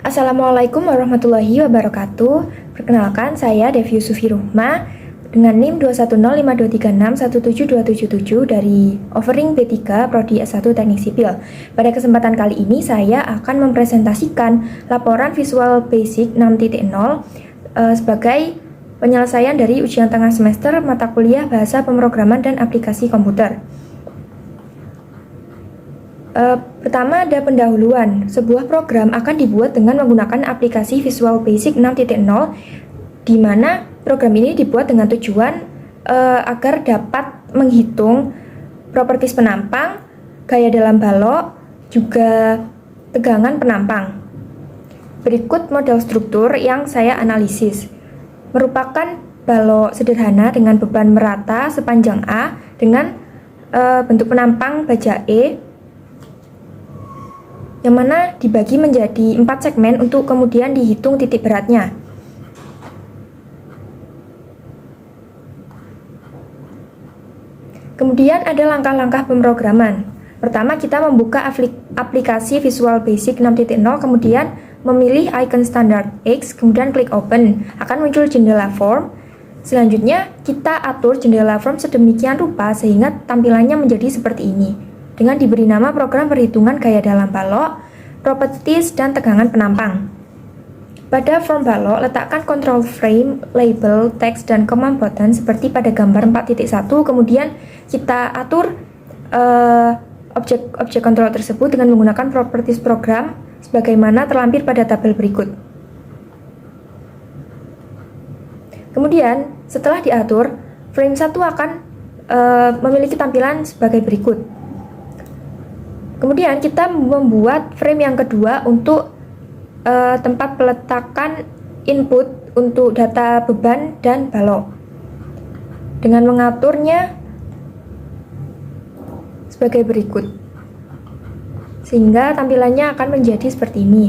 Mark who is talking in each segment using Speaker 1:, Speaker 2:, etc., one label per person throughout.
Speaker 1: Assalamualaikum warahmatullahi wabarakatuh. Perkenalkan, saya Devi Yusufi Ruhma dengan NIM 21052361727 dari Offering B3 Prodi S1 Teknik Sipil. Pada kesempatan kali ini saya akan mempresentasikan laporan Visual Basic 6.0 sebagai penyelesaian dari ujian tengah semester mata kuliah Bahasa Pemrograman dan Aplikasi Komputer. Pertama ada pendahuluan. Sebuah program akan dibuat dengan menggunakan aplikasi Visual Basic 6.0 di mana program ini dibuat dengan tujuan agar dapat menghitung properties penampang, gaya dalam balok, juga tegangan penampang. Berikut model struktur yang saya analisis. Merupakan balok sederhana dengan beban merata sepanjang A dengan bentuk penampang baja E yang mana dibagi menjadi 4 segmen untuk kemudian dihitung titik beratnya. Kemudian ada langkah-langkah pemrograman. Pertama, kita membuka aplikasi Visual Basic 6.0, kemudian memilih icon standar X, kemudian klik open. Akan muncul jendela form. Selanjutnya, kita atur jendela form sedemikian rupa sehingga tampilannya menjadi seperti ini, dengan diberi nama program perhitungan gaya dalam balok, properties, dan tegangan penampang. Pada form balok, letakkan control frame, label, text, dan command button seperti pada gambar 4.1. Kemudian kita atur objek kontrol tersebut dengan menggunakan properties program sebagaimana terlampir pada tabel berikut. Kemudian, setelah diatur, frame 1 akan memiliki tampilan sebagai berikut. Kemudian kita membuat frame yang kedua untuk tempat peletakan input untuk data beban dan balok dengan mengaturnya sebagai berikut sehingga tampilannya akan menjadi seperti ini.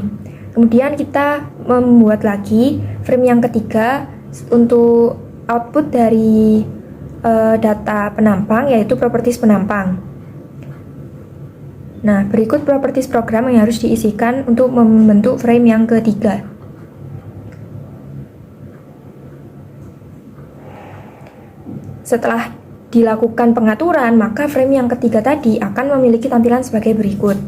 Speaker 1: Kemudian kita membuat lagi frame yang ketiga untuk output dari data penampang, yaitu properties penampang. Nah, berikut properties program yang harus diisikan untuk membentuk frame yang ketiga. Setelah dilakukan pengaturan, maka frame yang ketiga tadi akan memiliki tampilan sebagai berikut.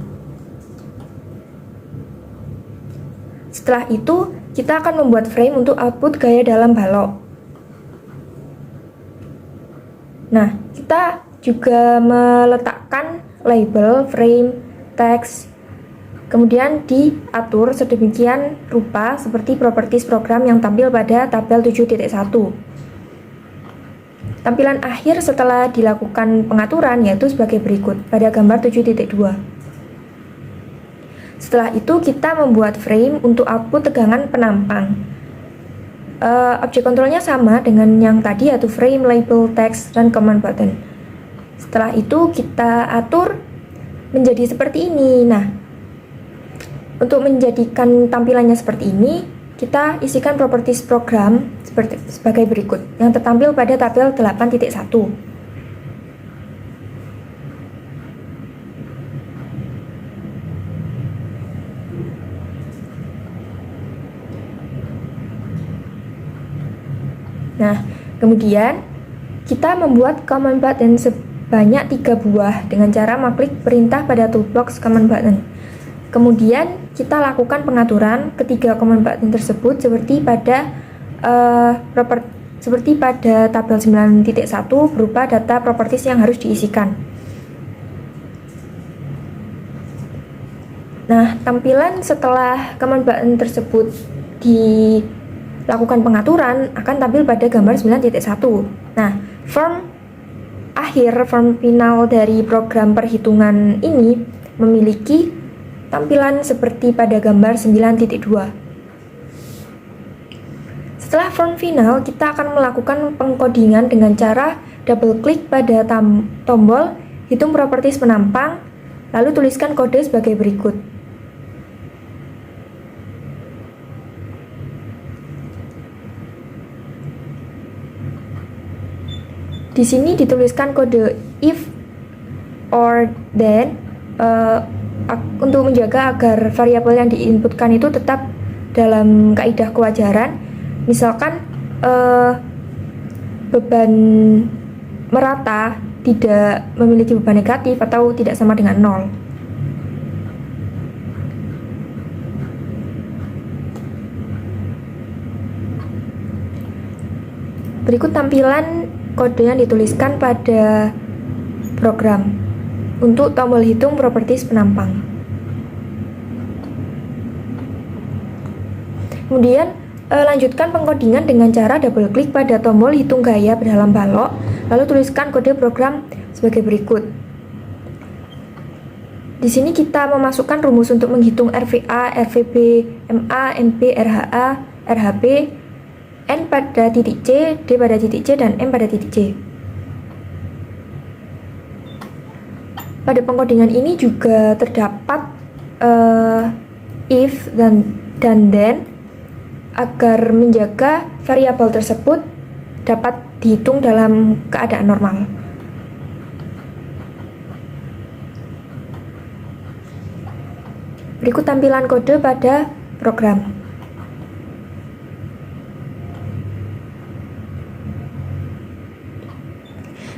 Speaker 1: Setelah itu, kita akan membuat frame untuk output gaya dalam balok. Nah, kita juga meletakkan label, frame, teks, kemudian diatur sedemikian rupa seperti properties program yang tampil pada tabel 7.1. Tampilan akhir setelah dilakukan pengaturan yaitu sebagai berikut pada gambar 7.2. Setelah itu kita membuat frame untuk output tegangan penampang. Objek kontrolnya sama dengan yang tadi, yaitu frame, label, text, dan command button. Setelah itu kita atur menjadi seperti ini. Nah, untuk menjadikan tampilannya seperti ini, kita isikan properties program sebagai berikut yang tertampil pada tabel 8.1. Nah, kemudian kita membuat command button banyak 3 buah dengan cara mengklik perintah pada toolbox command button. Kemudian kita lakukan pengaturan ketiga command button tersebut seperti pada tabel 9.1 berupa data properties yang harus diisikan. Nah, tampilan setelah command button tersebut dilakukan pengaturan akan tampil pada gambar 9.1. Nah, form final dari program perhitungan ini memiliki tampilan seperti pada gambar 9.2. Setelah form final, kita akan melakukan pengkodingan dengan cara double klik pada tombol hitung properties penampang, lalu tuliskan kode sebagai berikut. Di sini dituliskan kode if or then untuk menjaga agar variabel yang diinputkan itu tetap dalam kaidah kewajaran. Misalkan beban merata tidak memiliki beban negatif atau tidak sama dengan 0. Berikut tampilan kode yang dituliskan pada program untuk tombol hitung properties penampang. Kemudian lanjutkan pengkodingan dengan cara double klik pada tombol hitung gaya berdalam balok, lalu tuliskan kode program sebagai berikut. Di sini kita memasukkan rumus untuk menghitung RVA, RVB, MA, MP, RHA, RHB, N pada titik C, D pada titik C, dan M pada titik C. Pada pengkodingan ini juga terdapat if dan then agar menjaga variabel tersebut dapat dihitung dalam keadaan normal. Berikut tampilan kode pada program.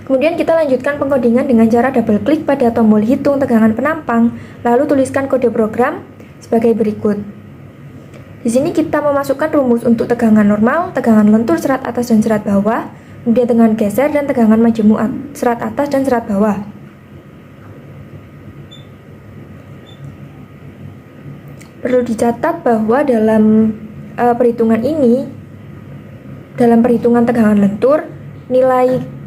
Speaker 1: Kemudian kita lanjutkan pengkodingan dengan cara double klik pada tombol hitung tegangan penampang, lalu tuliskan kode program sebagai berikut. Di sini kita memasukkan rumus untuk tegangan normal, tegangan lentur serat atas dan serat bawah, kemudian tegangan geser dan tegangan majemuk serat atas dan serat bawah. Perlu dicatat bahwa dalam perhitungan ini, dalam perhitungan tegangan lentur, nilai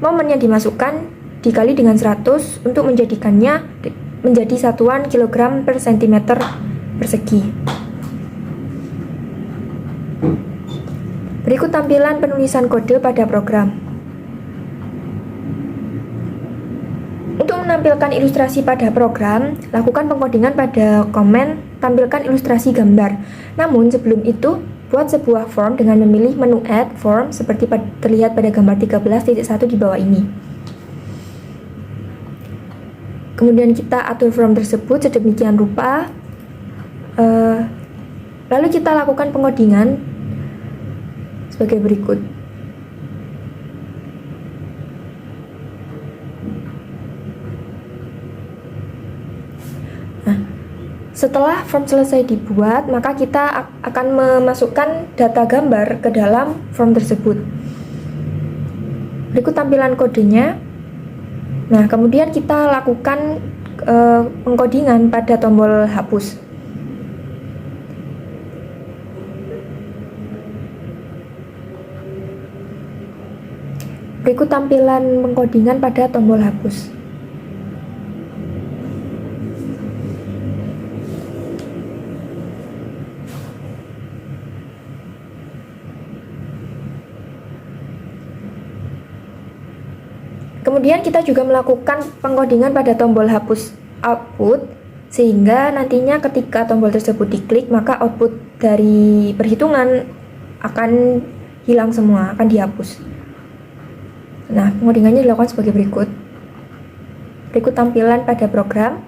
Speaker 1: momen yang dimasukkan dikali dengan 100 untuk menjadikannya menjadi satuan kilogram per sentimeter persegi. Berikut tampilan penulisan kode pada program. Untuk menampilkan ilustrasi pada program, lakukan pengkodingan pada komen, tampilkan ilustrasi gambar. Namun sebelum itu, buat sebuah form dengan memilih menu Add Form seperti terlihat pada gambar 13.1 di bawah ini. Kemudian kita atur form tersebut sedemikian rupa. Lalu kita lakukan pengodingan sebagai berikut. Setelah form selesai dibuat, maka kita akan memasukkan data gambar ke dalam form tersebut. Berikut tampilan kodenya. Nah, kemudian kita lakukan pengkodingan pada tombol hapus. Berikut tampilan pengkodingan pada tombol hapus. Kemudian kita juga melakukan pengkodingan pada tombol hapus output, sehingga nantinya ketika tombol tersebut diklik, maka output dari perhitungan akan hilang semua, akan dihapus. Nah, pengodingannya dilakukan sebagai berikut. Berikut tampilan pada program.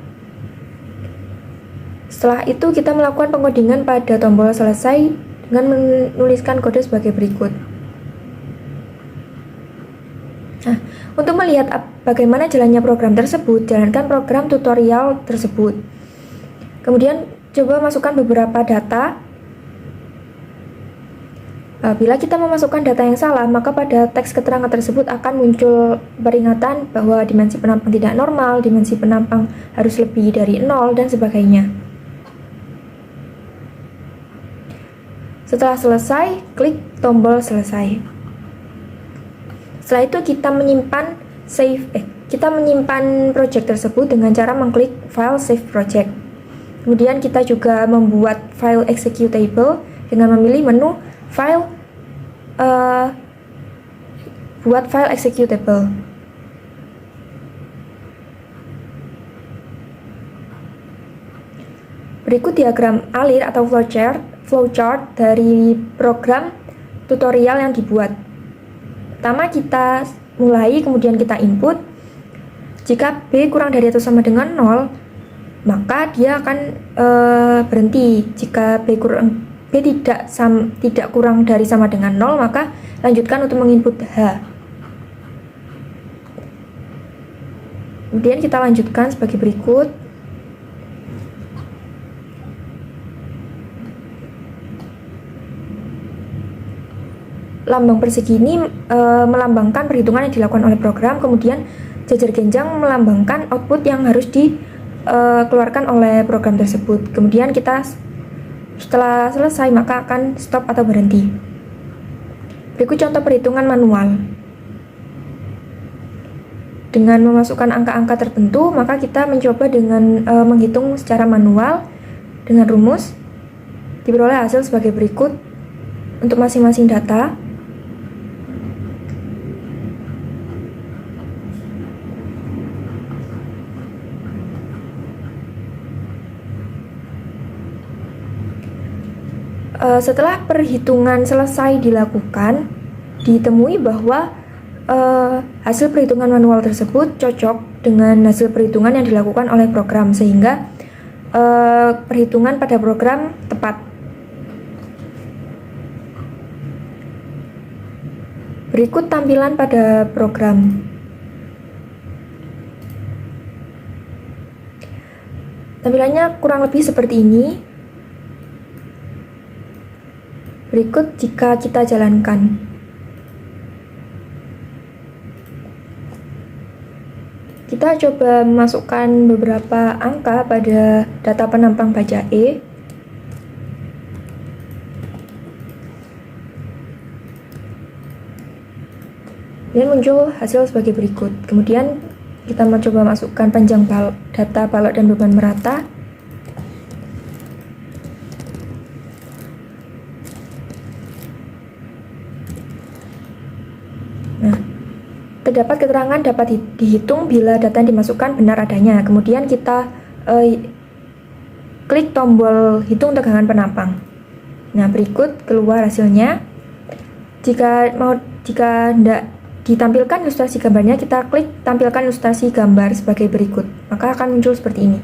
Speaker 1: Setelah itu kita melakukan pengodingan pada tombol selesai dengan menuliskan kode sebagai berikut. Nah, untuk melihat bagaimana jalannya program tersebut, jalankan program tutorial tersebut. Kemudian coba masukkan beberapa data. Bila kita memasukkan data yang salah, maka pada teks keterangan tersebut akan muncul peringatan bahwa dimensi penampang tidak normal, dimensi penampang harus lebih dari 0, dan sebagainya. Setelah selesai, klik tombol selesai. Setelah itu kita menyimpan project tersebut dengan cara mengklik file save project. Kemudian kita juga membuat file executable dengan memilih menu file buat file executable. Berikut diagram alir atau flowchart dari program tutorial yang dibuat. Pertama kita mulai, kemudian kita input. Jika B kurang dari atau sama dengan 0, maka dia akan berhenti. Jika B tidak kurang dari sama dengan 0, maka lanjutkan untuk menginput H. Kemudian kita lanjutkan sebagai berikut. Lambang persegi ini melambangkan perhitungan yang dilakukan oleh program, kemudian jajar genjang melambangkan output yang harus dikeluarkan oleh program tersebut. Kemudian kita setelah selesai maka akan stop atau berhenti. Berikut contoh perhitungan manual. Dengan memasukkan angka-angka tertentu, maka kita mencoba dengan menghitung secara manual dengan rumus. Diperoleh hasil sebagai berikut untuk masing-masing data. Setelah perhitungan selesai dilakukan, ditemui bahwa hasil perhitungan manual tersebut cocok dengan hasil perhitungan yang dilakukan oleh program, sehingga perhitungan pada program tepat. Berikut tampilan pada program. Tampilannya kurang lebih seperti ini. Berikut jika kita jalankan. Kita coba memasukkan beberapa angka pada data penampang baja E. Kemudian muncul hasil sebagai berikut. Kemudian kita mencoba masukkan panjang data balok dan beban merata. Nah, terdapat keterangan dapat dihitung bila data yang dimasukkan benar adanya. Kemudian kita klik tombol hitung tegangan penampang. Nah, berikut keluar hasilnya. Jika tidak ditampilkan ilustrasi gambarnya, kita klik tampilkan ilustrasi gambar sebagai berikut. Maka akan muncul seperti ini.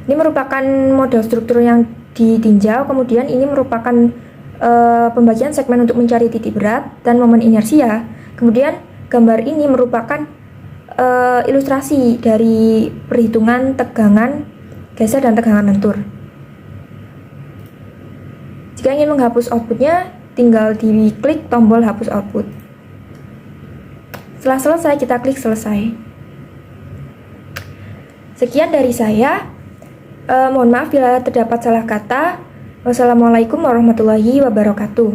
Speaker 1: Ini merupakan model struktur yang ditinjau. Kemudian ini merupakan pembagian segmen untuk mencari titik berat dan momen inersia. Kemudian gambar ini merupakan ilustrasi dari perhitungan tegangan geser dan tegangan lentur. Jika ingin menghapus outputnya, tinggal diklik tombol hapus output. Setelah selesai, kita klik selesai. Sekian dari saya. Mohon maaf bila terdapat salah kata. Wassalamualaikum warahmatullahi wabarakatuh.